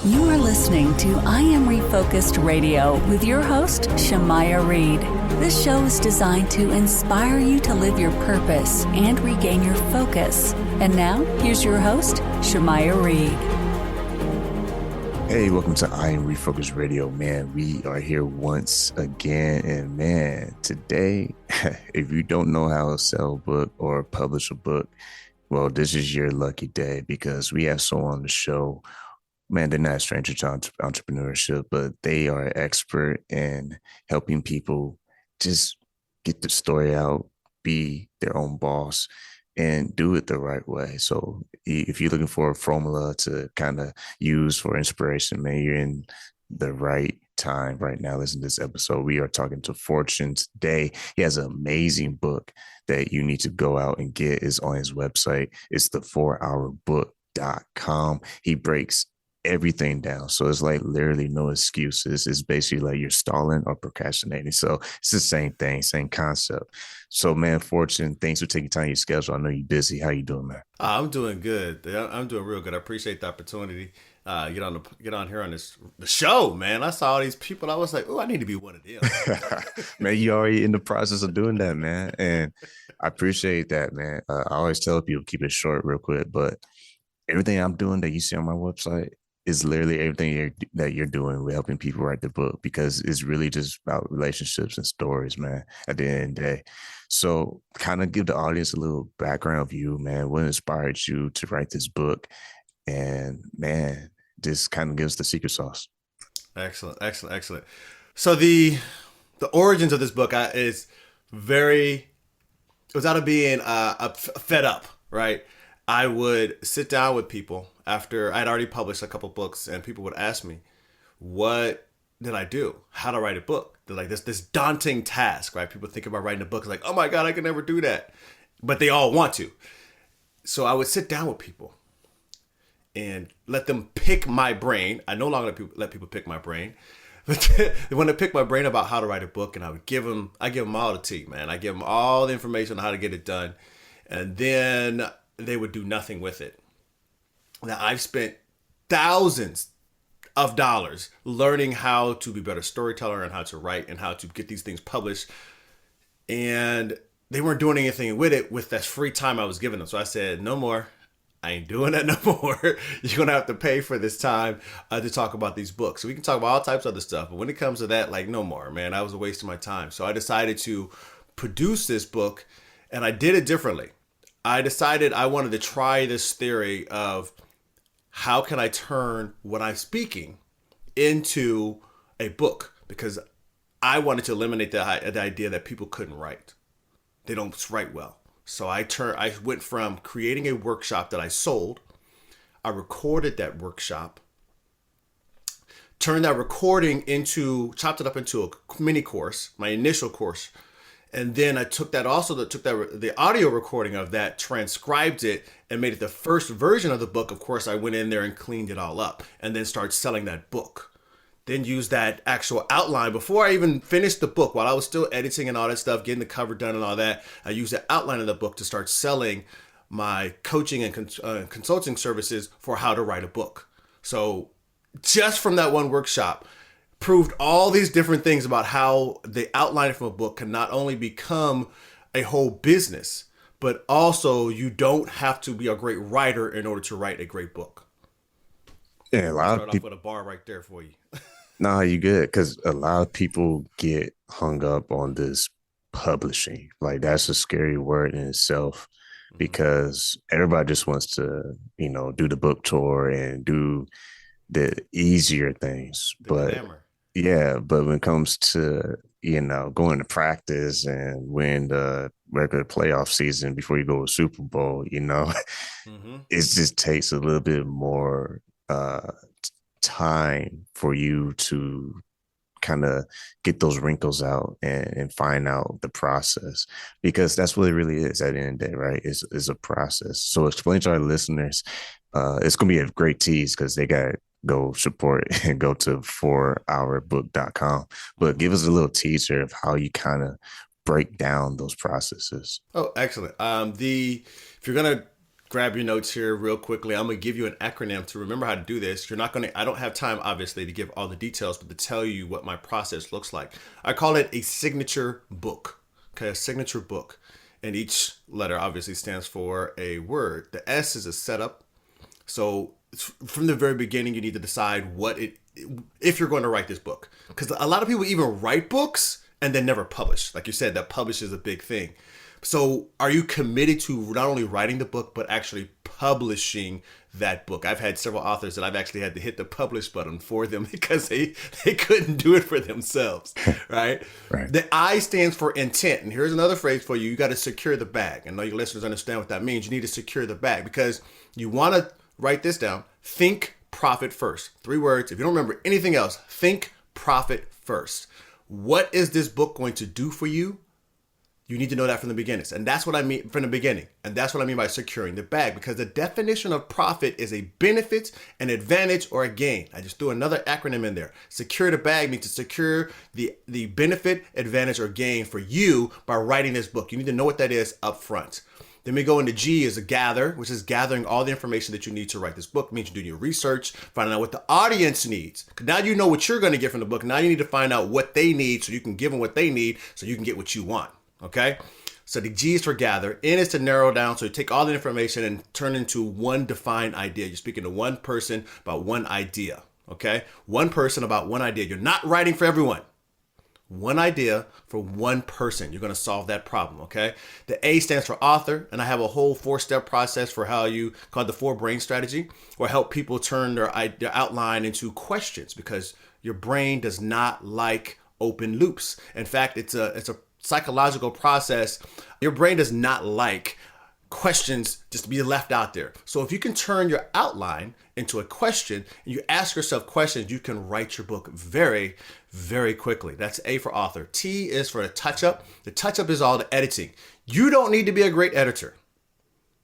You are listening to I Am Refocused Radio with your host, Shamaya Reed. This show is designed to inspire you to live your purpose and regain your focus. And now, here's your host, Shamaya Reed. Hey, welcome to I Am Refocused Radio. Man, we are here once again. And man, today, if you don't know how to sell a book or publish a book, well, this is your lucky day because we have someone on the show. Man, they're not a stranger to entrepreneurship, but they are an expert in helping people just get the story out, be their own boss, and do it the right way. So if you're looking for a formula to kind of use for inspiration, man, you're in the right time right now. Listen to this episode. We are talking to Fortune today. He has an amazing book that you need to go out and get. Is on his website. It's the 4hourbook.com. He breaks everything down. So it's like literally no excuses. It's basically like you're stalling or procrastinating. So it's the same thing, same concept. So man, Fortune, thanks for taking time in your schedule. I know you're busy. How you doing, man? I'm doing good. I'm doing real good. I appreciate the opportunity. Get on here on the show, man. I saw all these people. I was like, oh, I need to be one of them. Man, you already in the process of doing that, man. And I appreciate that, man. I always tell people keep it short real quick, but everything I'm doing that you see on my website is literally everything that you're doing with helping people write the book, because it's really just about relationships and stories, man, at the end of the day. So kind of give the audience a little background of you, man. What inspired you to write this book? And man, just kind of give us the secret sauce. Excellent. So the origins of this book is it was out of being fed up, right? I would sit down with people after I'd already published a couple books, and people would ask me, what did I do? How to write a book? They're like this daunting task, right? People think about writing a book like, oh my God, I can never do that. But they all want to. So I would sit down with people and let them pick my brain. I no longer let people pick my brain. But they want to pick my brain about how to write a book, and I give them all the tea, man. I give them all the information on how to get it done. And then they would do nothing with it. Now, I've spent thousands of dollars learning how to be a better storyteller and how to write and how to get these things published. And they weren't doing anything with it with that free time I was giving them. So I said, no more. I ain't doing that no more. You're going to have to pay for this time to talk about these books. So we can talk about all types of other stuff. But when it comes to that, like, no more, man. That was a waste of my time. So I decided to produce this book, and I did it differently. I decided I wanted to try this theory of how can I turn what I'm speaking into a book, because I wanted to eliminate the idea that people couldn't write. They don't write well. So I went from creating a workshop that I sold. I recorded that workshop, turned that recording chopped it up into a mini course, my initial course. And then I took the audio recording of that, transcribed it, and made it the first version of the book. Of course, I went in there and cleaned it all up and then started selling that book. Then used that actual outline before I even finished the book. While I was still editing and all that stuff, getting the cover done and all that, I used the outline of the book to start selling my coaching and consulting services for how to write a book. So just from that one workshop, proved all these different things about how the outline from a book can not only become a whole business, but also you don't have to be a great writer in order to write a great book. Yeah, a lot of people. Off with a bar right there for you. Nah, you good, because a lot of people get hung up on this publishing. Like, that's a scary word in itself, because everybody just wants to, do the book tour and do the easier things. But when it comes to, going to practice and win the regular playoff season before you go to Super Bowl, it just takes a little bit more time for you to kind of get those wrinkles out and find out the process, because that's what it really is at the end of the day, right? It's a process. So explain to our listeners, it's going to be a great tease because they got to go support and go to 4hourbook.com. But give us a little teaser of how you kind of break down those processes. Oh, excellent. If you're going to grab your notes here real quickly. I'm going to give you an acronym to remember how to do this. I don't have time, obviously, to give all the details, but to tell you what my process looks like. I call it a signature book. Okay, a signature book. And each letter obviously stands for a word. The S is a setup. So from the very beginning, you need to decide if you're going to write this book. Because a lot of people even write books and then never publish. Like you said, that publish is a big thing. So are you committed to not only writing the book, but actually publishing that book? I've had several authors that I've actually had to hit the publish button for them because they couldn't do it for themselves, right? Right. The I stands for intent. And here's another phrase for you. You got to secure the bag. I know your listeners understand what that means. You need to secure the bag because you want to write this down. Think profit first. 3 words. If you don't remember anything else, think profit first. What is this book going to do for you? You need to know that from the beginning. And that's what I mean from the beginning. And that's what I mean by securing the bag, because the definition of profit is a benefit, an advantage, or a gain. I just threw another acronym in there. Secure the bag means to secure the benefit, advantage, or gain for you by writing this book. You need to know what that is up front. Then we go into G is a gather, which is gathering all the information that you need to write this book. It means you're doing your research, finding out what the audience needs. Now you know what you're going to get from the book. Now you need to find out what they need so you can give them what they need so you can get what you want. Okay, so the G is for gather. N is to narrow down. So you take all the information and turn into one defined idea. You're speaking to one person about one idea. Okay, one person about one idea. You're not writing for everyone. One idea for one person. You're going to solve that problem. Okay, the A stands for author. And I have a whole 4-step process for how you call it the 4-brain strategy, or help people turn their outline into questions, because your brain does not like open loops. In fact, it's a psychological process. Your brain does not like questions just to be left out there. So if you can turn your outline into a question and you ask yourself questions, you can write your book very, very quickly. That's A for author. T is for a touch-up. The touch-up is all the editing. You don't need to be a great editor.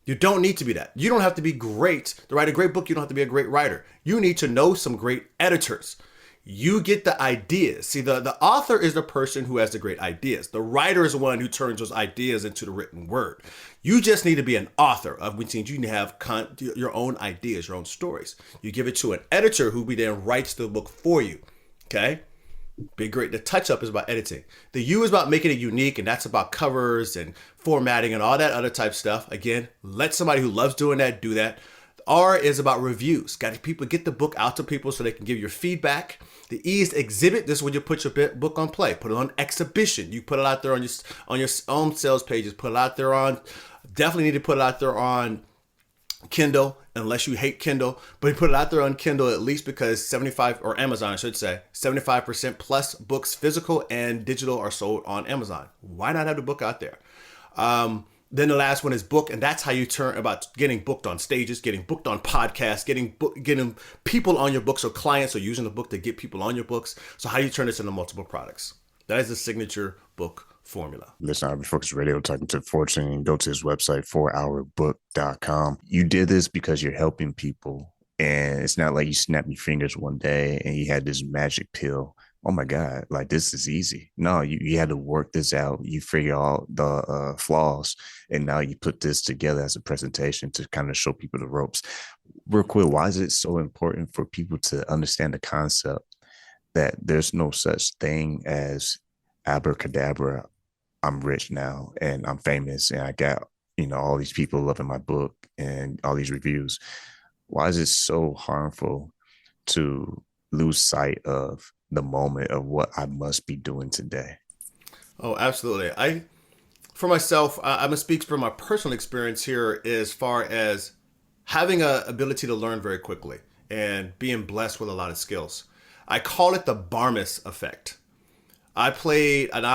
You don't need to be that. You don't have to be great to write a great book. You don't have to be a great writer. You need to know some great editors. You get the ideas. See, the author is the person who has the great ideas. The writer is the one who turns those ideas into the written word. You just need to be an author, of which means you need to have your own ideas, your own stories. You give it to an editor who then writes the book for you. Okay? Big great. The touch up is about editing. The U is about making it unique, and that's about covers and formatting and all that other type stuff. Again, let somebody who loves doing that do that. R is about reviews. Got people get the book out to people so they can give your feedback. The E is exhibit. This is when you put your book on play. Put it on exhibition. You put it out there on your own sales pages. Put it out there on. Definitely need to put it out there on Kindle, unless you hate Kindle. But you put it out there on Kindle at least because 75 or Amazon, I should say, 75% plus books, physical and digital, are sold on Amazon. Why not have the book out there? Then the last one is book, and that's how you turn about getting booked on stages, getting booked on podcasts, getting people on your books. So clients are using the book to get people on your books. So how do you turn this into multiple products? That is the signature book formula. Listen, I'm Focus Radio talking to Fortune, and go to his website, 4hourbook.com. You did this because you're helping people, and it's not like you snapped your fingers one day and you had this magic pill. Oh my God, like this is easy. No, you had to work this out. You figure out the flaws, and now you put this together as a presentation to kind of show people the ropes. Real quick, why is it so important for people to understand the concept that there's no such thing as abracadabra, I'm rich now and I'm famous and I got, all these people loving my book and all these reviews? Why is it so harmful to lose sight of the moment of what I must be doing today? Oh, absolutely. For myself, I'm going to speak from my personal experience here as far as having an ability to learn very quickly and being blessed with a lot of skills. I call it the Barmus effect. I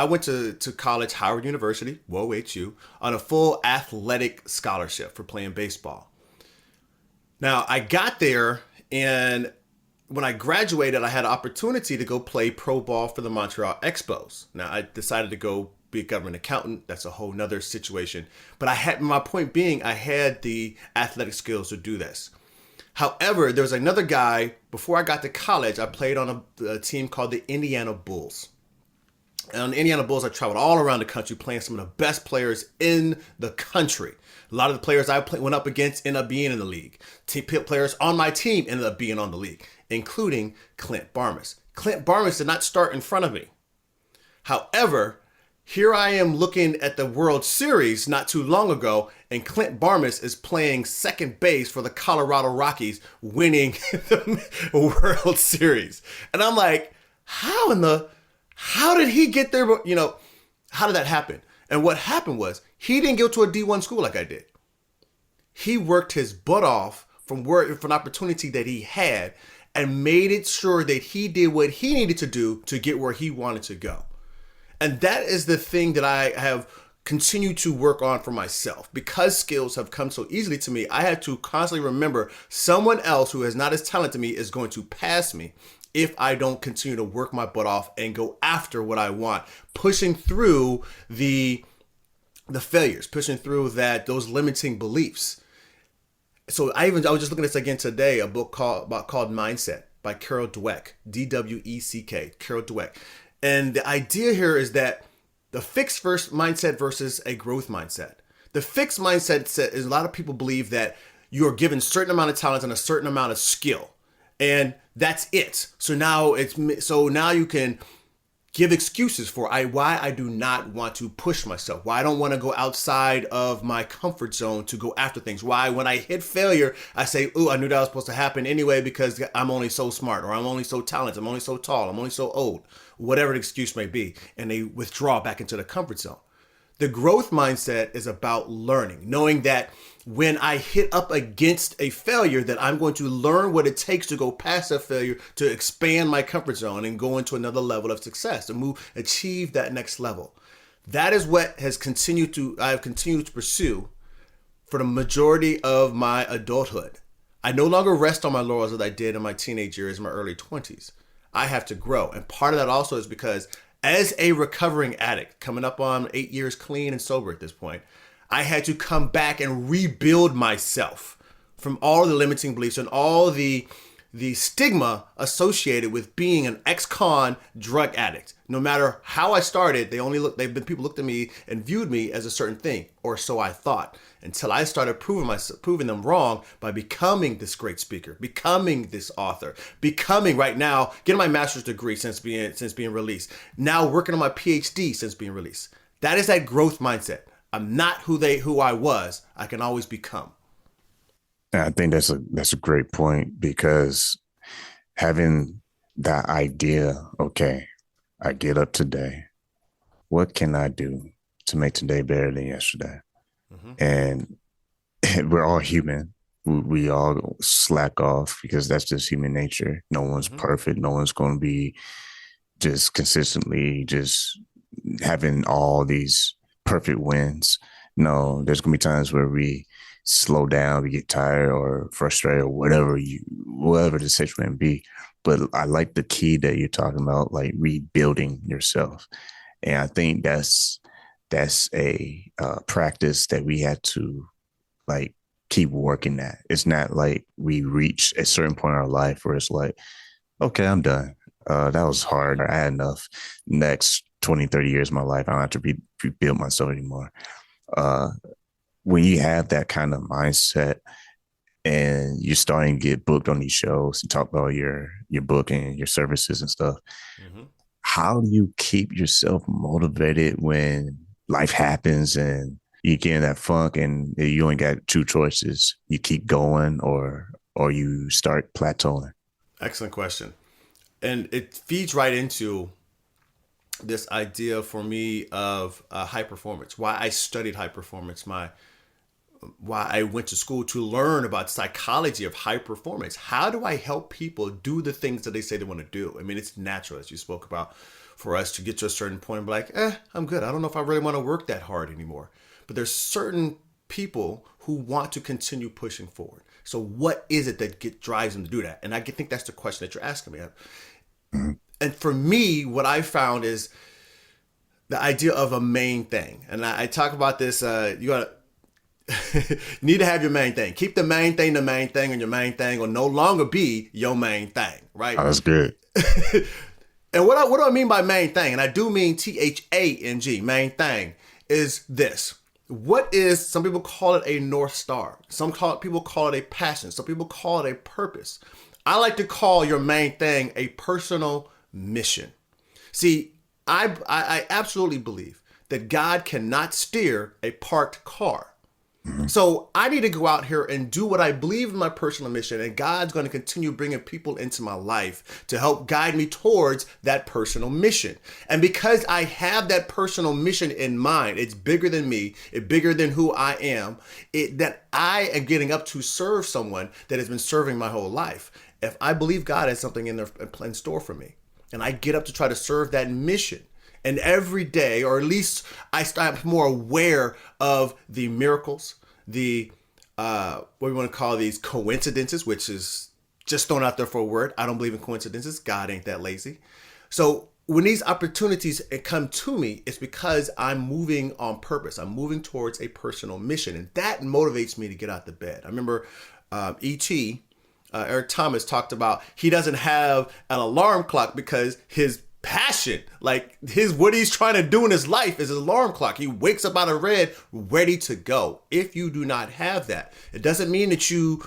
went to college, Howard University, whoa, HU, on a full athletic scholarship for playing baseball. Now, I got there, and when I graduated, I had an opportunity to go play pro ball for the Montreal Expos. Now, I decided to go be a government accountant. That's a whole nother situation. But my point being, I had the athletic skills to do this. However, there was another guy, before I got to college, I played on a team called the Indiana Bulls. And on the Indiana Bulls, I traveled all around the country playing some of the best players in the country. A lot of the players went up against ended up being in the league. Players on my team ended up being on the league, including Clint Barmas. Clint Barmas did not start in front of me. However, here I am looking at the World Series not too long ago, and Clint Barmas is playing second base for the Colorado Rockies, winning the World Series. And I'm like, how did he get there? How did that happen? And what happened was he didn't go to a D1 school like I did. He worked his butt off for an opportunity that he had and made it sure that he did what he needed to do to get where he wanted to go. And that is the thing that I have continued to work on for myself. Because skills have come so easily to me, I had to constantly remember someone else who is not as talented as me is going to pass me if I don't continue to work my butt off and go after what I want, pushing through the failures, pushing through those limiting beliefs. So I was just looking at this again today, a book called Mindset by Carol Dweck, D-W-E-C-K, Carol Dweck. And the idea here is that the fixed mindset versus a growth mindset. The fixed mindset is a lot of people believe that you are given a certain amount of talent and a certain amount of skill, and that's it. So now you can give excuses for why I do not want to push myself, why I don't want to go outside of my comfort zone to go after things, why when I hit failure, I say, ooh, I knew that was supposed to happen anyway because I'm only so smart, or I'm only so talented, I'm only so tall, I'm only so old, whatever the excuse may be, and they withdraw back into the comfort zone. The growth mindset is about learning, knowing that when I hit up against a failure, that I'm going to learn what it takes to go past that failure, to expand my comfort zone and go into another level of success, to achieve that next level. That is what I have continued to pursue for the majority of my adulthood. I no longer rest on my laurels as I did in my teenage years, my early 20s. I have to grow. And part of that also is because as a recovering addict, coming up on 8 years clean and sober at this point, I had to come back and rebuild myself from all the limiting beliefs and all the stigma associated with being an ex-con drug addict. No matter how I started, people looked at me and viewed me as a certain thing, or so I thought, until I started proving them wrong by becoming this great speaker, becoming this author, getting my master's degree since being released, now working on my PhD since being released. That is that growth mindset. I'm not who I was. I can always become. I think that's a great point, because having that idea, okay, I get up today, what can I do to make today better than yesterday? Mm-hmm. And we're all human. We all slack off because that's just human nature. No one's perfect. No one's going to be just consistently just having all these perfect wins. No, there's going to be times where we slow down, we get tired or frustrated or whatever the situation may be. But I like the key that you're talking about, like rebuilding yourself. And I think that's a practice that we had to like keep working at. It's not like we reach a certain point in our life where it's like, okay, I'm done. That was hard. I had enough. Next 20, 30 years of my life, I don't have to rebuild myself anymore. When you have that kind of mindset and you're starting to get booked on these shows and talk about your book and your services and stuff, how do you keep yourself motivated when life happens and you get in that funk and you only got two choices? You keep going or you start plateauing? Excellent question. And it feeds right into this idea for me of high performance, why I studied high performance, why I went to school to learn about psychology of high performance. How do I help people do the things that they say they want to do? I mean, it's natural, as you spoke about, for us to get to a certain point and be like, I'm good. I don't know if I really want to work that hard anymore. But there's certain people who want to continue pushing forward. So what is it that drives them to do that? And I think that's the question that you're asking me. And for me, what I found is the idea of a main thing. And I talk about this, you need to have your main thing. Keep the main thing, and your main thing will no longer be your main thing, right? Oh, that's good. And what do I mean by main thing? And I do mean THANG, main thing, is this. What is, some people call it a North Star. People call it a passion. Some people call it a purpose. I like to call your main thing a personal mission. See, I absolutely believe that God cannot steer a parked car. So I need to go out here and do what I believe in my personal mission, and God's going to continue bringing people into my life to help guide me towards that personal mission. And because I have that personal mission in mind, it's bigger than me, it's bigger than who I am, that I am getting up to serve someone that has been serving my whole life. If I believe God has something in store for me, and I get up to try to serve that mission, and every day, or at least I'm more aware of the miracles, the, what we want to call these coincidences, which is just thrown out there for a word. I don't believe in coincidences. God ain't that lazy. So when these opportunities come to me, it's because I'm moving on purpose. I'm moving towards a personal mission. And that motivates me to get out of bed. I remember E.T., Eric Thomas, talked about he doesn't have an alarm clock because his passion, like what he's trying to do in his life, is his alarm clock. He wakes up out of bed ready to go. If you do not have that, it doesn't mean that you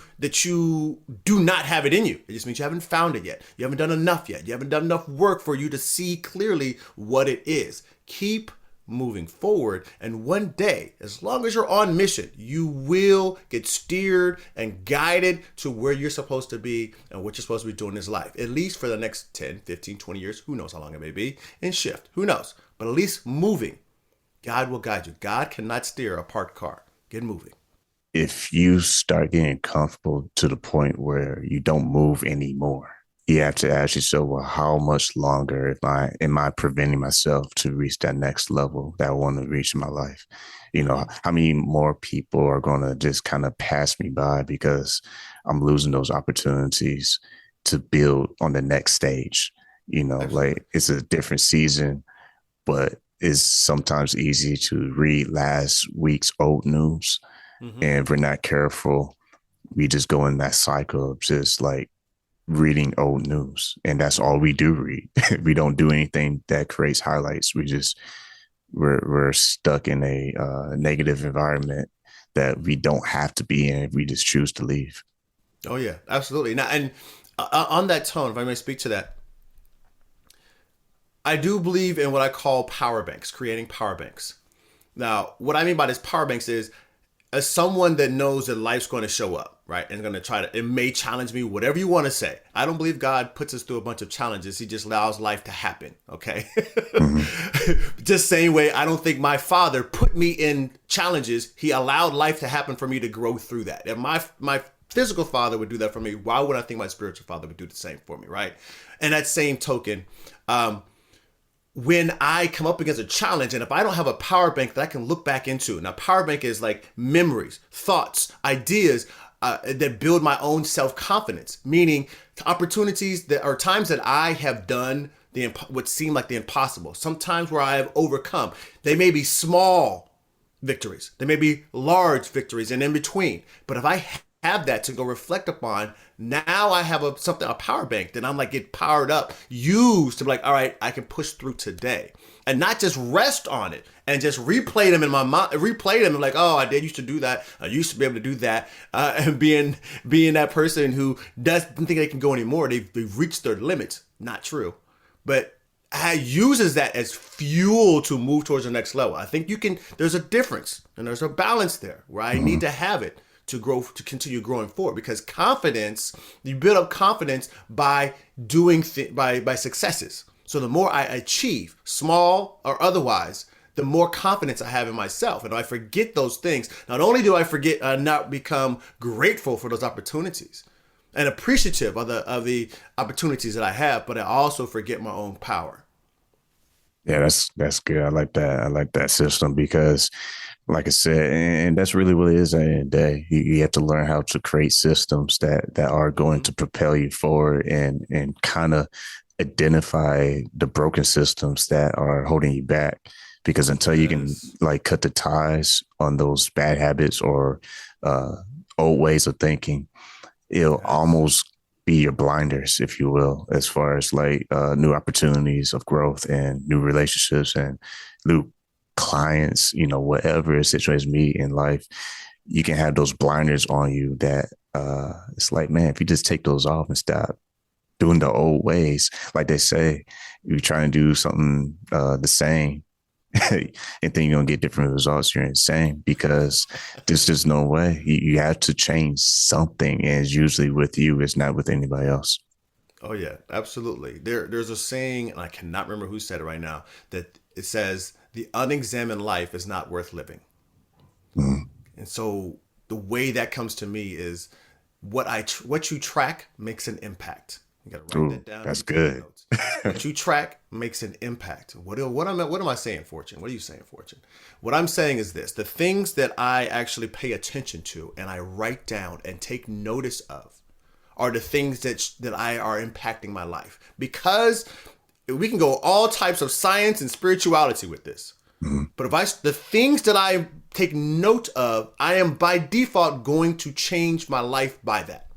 do not have it in you. It just means you haven't found it yet. You haven't done enough yet. You haven't done enough work for you to see clearly what it is. Keep moving forward, and one day, as long as you're on mission, you will get steered and guided to where you're supposed to be and what you're supposed to be doing in this life, at least for the next 10, 15, 20 years. Who knows how long it may be, and shift. Who knows? But at least moving, God will guide you. God cannot steer a parked car. Get moving. If you start getting comfortable to the point where you don't move anymore, you have to ask yourself, well, how much longer am I preventing myself to reach that next level that I want to reach in my life? You know, how many more people are going to just kind of pass me by because I'm losing those opportunities to build on the next stage? You know, Absolutely. like it's a different season, but it's sometimes easy to read last week's old news. Mm-hmm. And if we're not careful, we just go in that cycle of just like reading old news, and that's all we do read. We don't do anything that creates highlights. We're stuck in a negative environment that we don't have to be in if we just choose to leave. Oh yeah, absolutely. Now, and on that tone, if I may speak to that, I do believe in what I call power banks, creating power banks. Now, what I mean by this power banks is, as someone that knows that life's going to show up, right? And going to it may challenge me, whatever you want to say. I don't believe God puts us through a bunch of challenges. He just allows life to happen. Okay. Mm-hmm. Just same way, I don't think my father put me in challenges. He allowed life to happen for me to grow through that. If my physical father would do that for me, why would I think my spiritual father would do the same for me? Right. And that same token, when I come up against a challenge, and if I don't have a power bank that I can look back into, now power bank is like memories, thoughts, ideas that build my own self-confidence, meaning opportunities that are times that I have done what seem like the impossible, sometimes where I have overcome. They may be small victories, they may be large victories, and in between. But if I have that to go reflect upon, now I have a power bank that I'm like get powered up, used to be like, all right, I can push through today, and not just rest on it and just replay them in my mind, replay them and like, oh, I did used to do that, I used to be able to do that, and being that person who doesn't think they can go anymore, they've reached their limits. Not true, but uses that as fuel to move towards the next level. I think there's a difference and there's a balance there where I need to have it to grow, to continue growing forward, because confidence, you build up confidence by doing by successes. So the more I achieve, small or otherwise, the more confidence I have in myself. And I forget those things. Not only do I forget, not become grateful for those opportunities and appreciative of the opportunities that I have, but I also forget my own power. Yeah, that's good. I like that. I like that system because, like I said, and that's really what it is at the end of the day. You have to learn how to create systems that are going to propel you forward and kind of identify the broken systems that are holding you back. Because until you can like cut the ties on those bad habits or old ways of thinking, it'll almost be your blinders, if you will, as far as like new opportunities of growth and new relationships and new clients, whatever situation me in life, you can have those blinders on you that it's like, man, if you just take those off and stop doing the old ways, like they say, you're trying to do something the same and then you're gonna get different results, you're insane, because there's just no way. You have to change something, and it's usually with you, it's not with anybody else. Oh yeah, absolutely. There's a saying, and I cannot remember who said it right now, that it says the unexamined life is not worth living. And so the way that comes to me is what you track makes an impact. You got to write that down. That's good. What you track makes an impact. What am I saying, Fortune? What are you saying, Fortune? What I'm saying is this: the things that I actually pay attention to and I write down and take notice of are the things that I are impacting my life. Because we can go all types of science and spirituality with this. But the things that I take note of, I am by default going to change my life by that.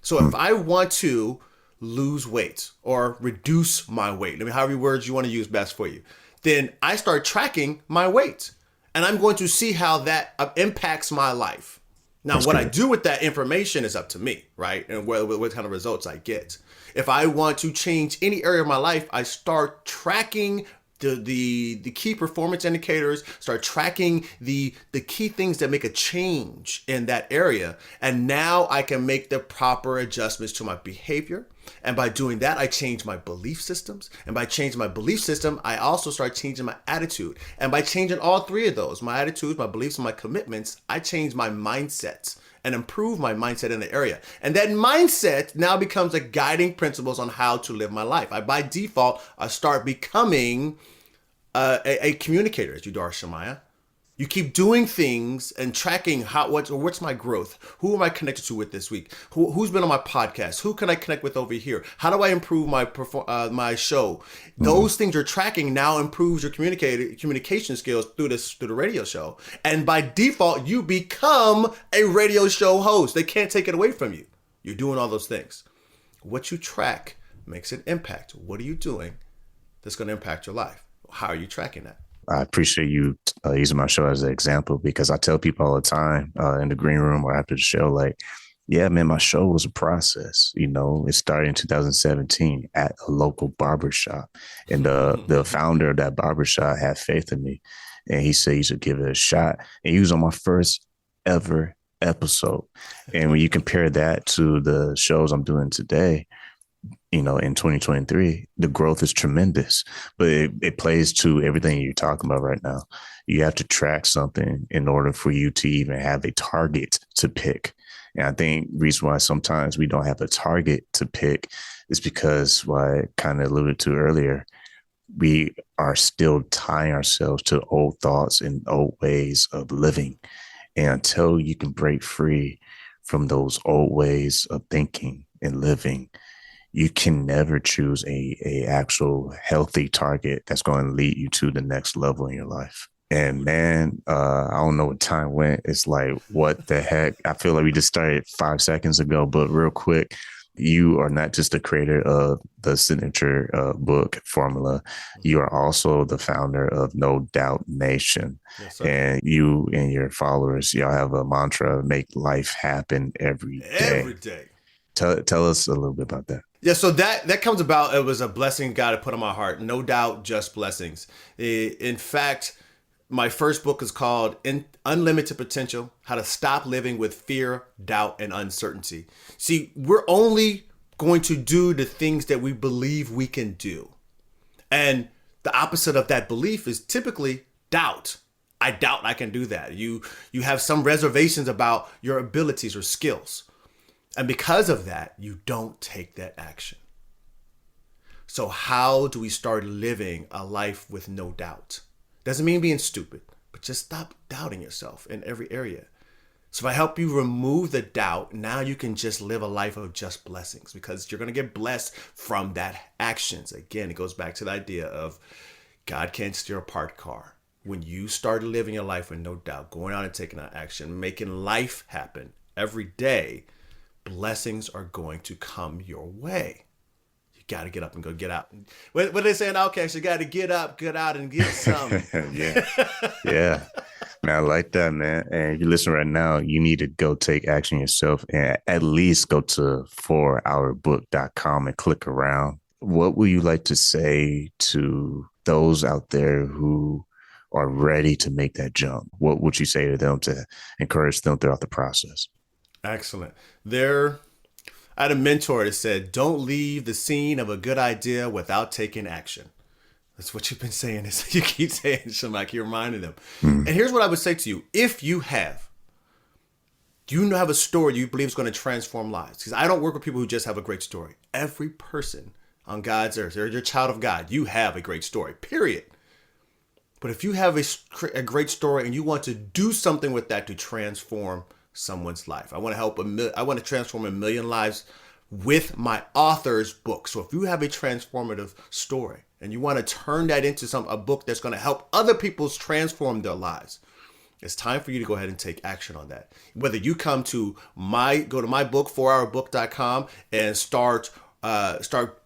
So if I want to lose weight or reduce my weight, however words you want to use best for you, then I start tracking my weight and I'm going to see how that impacts my life. Now, what I do with that information is up to me, right? And what kind of results I get. If I want to change any area of my life, I start tracking the key performance indicators, start tracking the key things that make a change in that area. And now I can make the proper adjustments to my behavior. And by doing that, I change my belief systems. And by changing my belief system, I also start changing my attitude. And by changing all three of those, my attitudes, my beliefs, and my commitments, I change my mindsets and improve my mindset in the area. And that mindset now becomes the guiding principles on how to live my life. By default, I start becoming a communicator, as you are, Shemaiah. You keep doing things and tracking what's my growth? Who am I connected to with this week? Who's been on my podcast? Who can I connect with over here? How do I improve my show? Those things you're tracking now improves your communication skills through the radio show. And by default, you become a radio show host. They can't take it away from you. You're doing all those things. What you track makes an impact. What are you doing that's going to impact your life? How are you tracking that? I appreciate you using my show as an example, because I tell people all the time in the green room or after the show, like, yeah, man, my show was a process. It started in 2017 at a local barbershop. And the founder of that barbershop had faith in me. And he said he should give it a shot. And he was on my first ever episode. And when you compare that to the shows I'm doing today, in 2023, the growth is tremendous, but it plays to everything you're talking about right now. You have to track something in order for you to even have a target to pick. And I think the reason why sometimes we don't have a target to pick is because, what I kind of alluded to earlier, we are still tying ourselves to old thoughts and old ways of living. And until you can break free from those old ways of thinking and living, you can never choose a actual healthy target that's going to lead you to the next level in your life. And man, I don't know what time went. It's like, what the heck? I feel like we just started 5 seconds ago, but real quick, you are not just the creator of the signature book formula. You are also the founder of No Doubt Nation. Yes, sir. And you and your followers, y'all have a mantra: make life happen every day. Every day. Tell us a little bit about that. Yeah, so that comes about. It was a blessing God had put on my heart. No doubt, just blessings. In fact, my first book is called Unlimited Potential: How to Stop Living with Fear, Doubt, and Uncertainty. See, we're only going to do the things that we believe we can do. And the opposite of that belief is typically doubt. I doubt I can do that. You have some reservations about your abilities or skills. And because of that, you don't take that action. So how do we start living a life with no doubt? Doesn't mean being stupid, but just stop doubting yourself in every area. So if I help you remove the doubt, now you can just live a life of just blessings, because you're going to get blessed from that actions. Again, it goes back to the idea of God can't steer a parked car. When you start living your life with no doubt, going out and taking that action, making life happen every day, blessings are going to come your way. You got to get up and go get out. What they say in Outcast, you got to get up, get out, and get some. Yeah. Yeah. Man, I like that, man. And if you listen right now, you need to go take action yourself and at least go to 4hourbook.com and click around. What would you like to say to those out there who are ready to make that jump? What would you say to them to encourage them throughout the process? Excellent. I had a mentor that said, don't leave the scene of a good idea without taking action. That's what you've been saying. You keep saying, Shamak, you're reminding them. And here's what I would say to you. If you have a story you believe is going to transform lives, because I don't work with people who just have a great story. Every person on God's earth, you're a child of God, you have a great story, period. But if you have a great story and you want to do something with that to transform someone's life, I want to transform 1 million lives with my author's book. So if you have a transformative story and you want to turn that into a book that's going to help other people transform their lives, it's time for you to go ahead and take action on that. Whether you go to my book, 4hourbook.com, and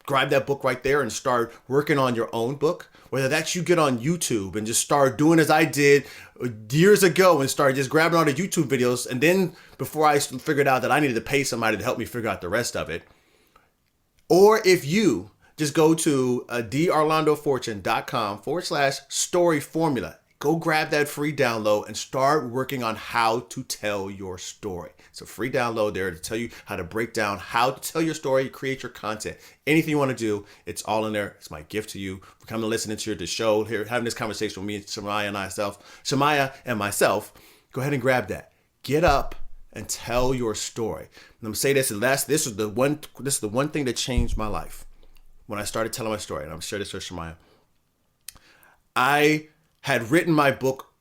grab that book right there and start working on your own book. Whether that's you get on YouTube and just start doing as I did years ago and start just grabbing all the YouTube videos. And then before I figured out that I needed to pay somebody to help me figure out the rest of it. Or if you just go to drorlandofortune.com/story formula. Go grab that free download and start working on how to tell your story. It's a free download there to tell you how to break down how to tell your story, create your content. Anything you want to do, it's all in there. It's my gift to you for coming to listen to the show, here, having this conversation with me, Shemaiah and myself. Go ahead and grab that. Get up and tell your story. And I'm gonna say this this is the one thing that changed my life when I started telling my story. And I'm gonna share this with Shemaiah. I had written my book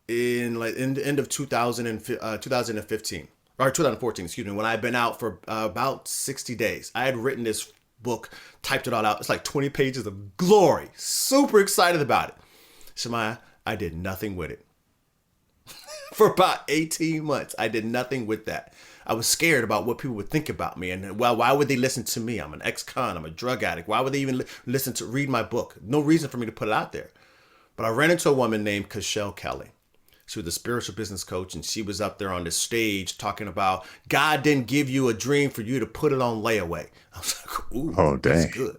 in the end of 2015 or 2014, excuse me, when I had been out for about 60 days. I had written this book, typed it all out. It's like 20 pages of glory. Super excited about it. Shemaiah, I did nothing with it. For about 18 months, I did nothing with that. I was scared about what people would think about me. And well, why would they listen to me? I'm an ex-con. I'm a drug addict. Why would they even read my book? No reason for me to put it out there. But I ran into a woman named Cashel Kelly. She was a spiritual business coach, and she was up there on the stage talking about God didn't give you a dream for you to put it on layaway. I was like, ooh, oh, that's good.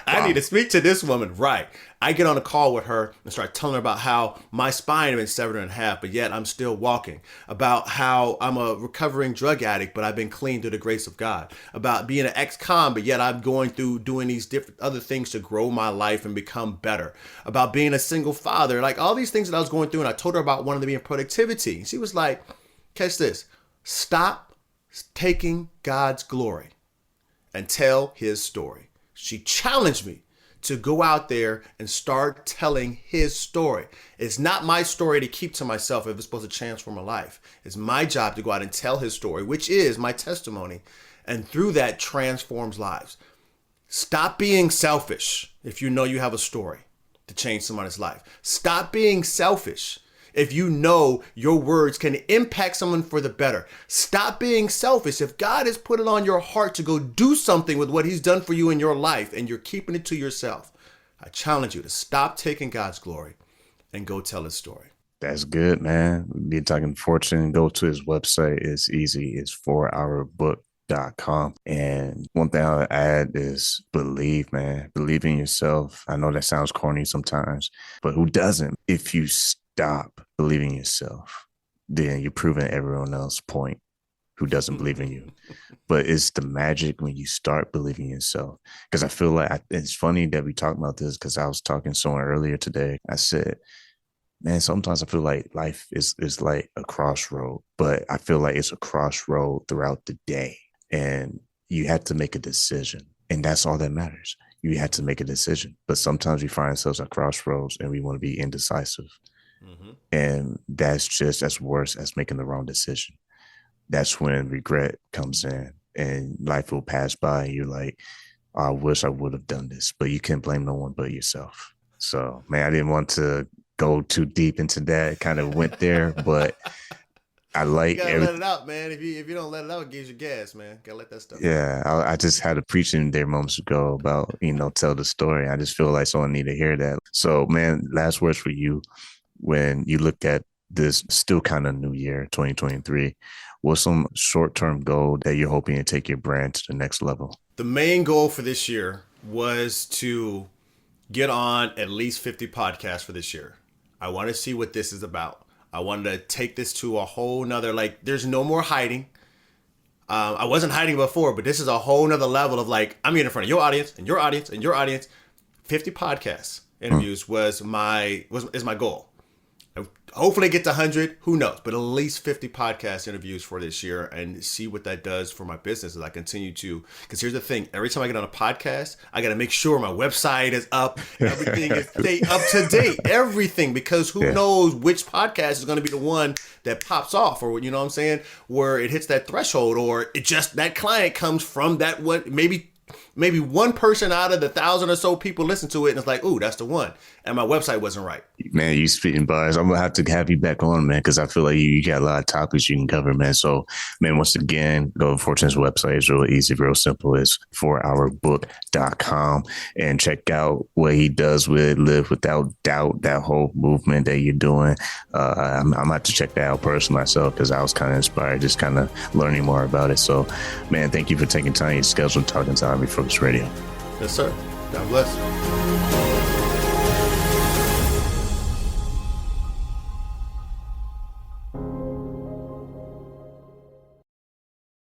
I need to speak to this woman. Right. I get on a call with her and start telling her about how my spine had been severed in half, but yet I'm still walking. About how I'm a recovering drug addict, but I've been clean through the grace of God. About being an ex-con, but yet I'm going through doing these different other things to grow my life and become better. About being a single father, like all these things that I was going through. And I told her about wanting to be in productivity. She was like, catch this, stop taking God's glory and tell his story. She challenged me to go out there and start telling his story. It's not my story to keep to myself if it's supposed to transform my life. It's my job to go out and tell his story, which is my testimony. And through that transforms lives. Stop being selfish if you know you have a story to change somebody's life. Stop being selfish if you know your words can impact someone for the better. Stop being selfish. If God has put it on your heart to go do something with what he's done for you in your life and you're keeping it to yourself, I challenge you to stop taking God's glory and go tell his story. That's good, man. We're talking fortune. Go to his website. It's easy. It's 4hourbook.com. And one thing I'll add is believe, man. Believe in yourself. I know that sounds corny sometimes, but who doesn't? If you stop believing in yourself, then you're proving everyone else point who doesn't believe in you. But it's the magic when you start believing in yourself. Because I feel like it's funny that we talk about this, because I was talking to someone earlier today. I said, man, sometimes I feel like life is like a crossroad, but I feel like it's a crossroad throughout the day. And you have to make a decision. And that's all that matters. You have to make a decision. But sometimes we find ourselves at crossroads and we want to be indecisive. Mm-hmm. And that's just as worse as making the wrong decision. That's when regret comes in and life will pass by and you're like, oh, I wish I would have done this, but you can't blame no one but yourself. So, man, I didn't want to go too deep into that. Kind of went there, but I like you gotta let it out, man. If you don't let it out, it gives you gas, man. Gotta let that stuff out. Yeah, I just had a preaching there moments ago about, tell the story. I just feel like someone need to hear that. So, man, last words for you. When you look at this still kind of new year, 2023, what's some short-term goal that you're hoping to take your brand to the next level? The main goal for this year was to get on at least 50 podcasts for this year. I want to see what this is about. I wanted to take this to a whole nother, like, there's no more hiding. I wasn't hiding before, but this is a whole nother level of like, I'm in front of your audience and your audience and your audience. 50 podcasts interviews is my goal. Hopefully get to 100, who knows, but at least 50 podcast interviews for this year and see what that does for my business as I continue to, because here's the thing, every time I get on a podcast, I got to make sure my website is up, everything is up to date, everything, because who knows which podcast is going to be the one that pops off, or you know what I'm saying, where it hits that threshold, or it just, that client comes from that one, maybe one person out of the 1,000 or so people listen to it and it's like, ooh, that's the one. And my website wasn't right. Man, you spitting bars. I'm going to have you back on, man, because I feel like you got a lot of topics you can cover, man. So, man, once again, go to Fortune's website. It's real easy, real simple. It's 4hourbook.com and check out what he does with Live Without Doubt, that whole movement that you're doing. I'm going to have to check that out personally myself because I was kind of inspired, just kind of learning more about it. So, man, thank you for taking time in your schedule and talking to Iron Refocus Radio. Yes, sir. God bless.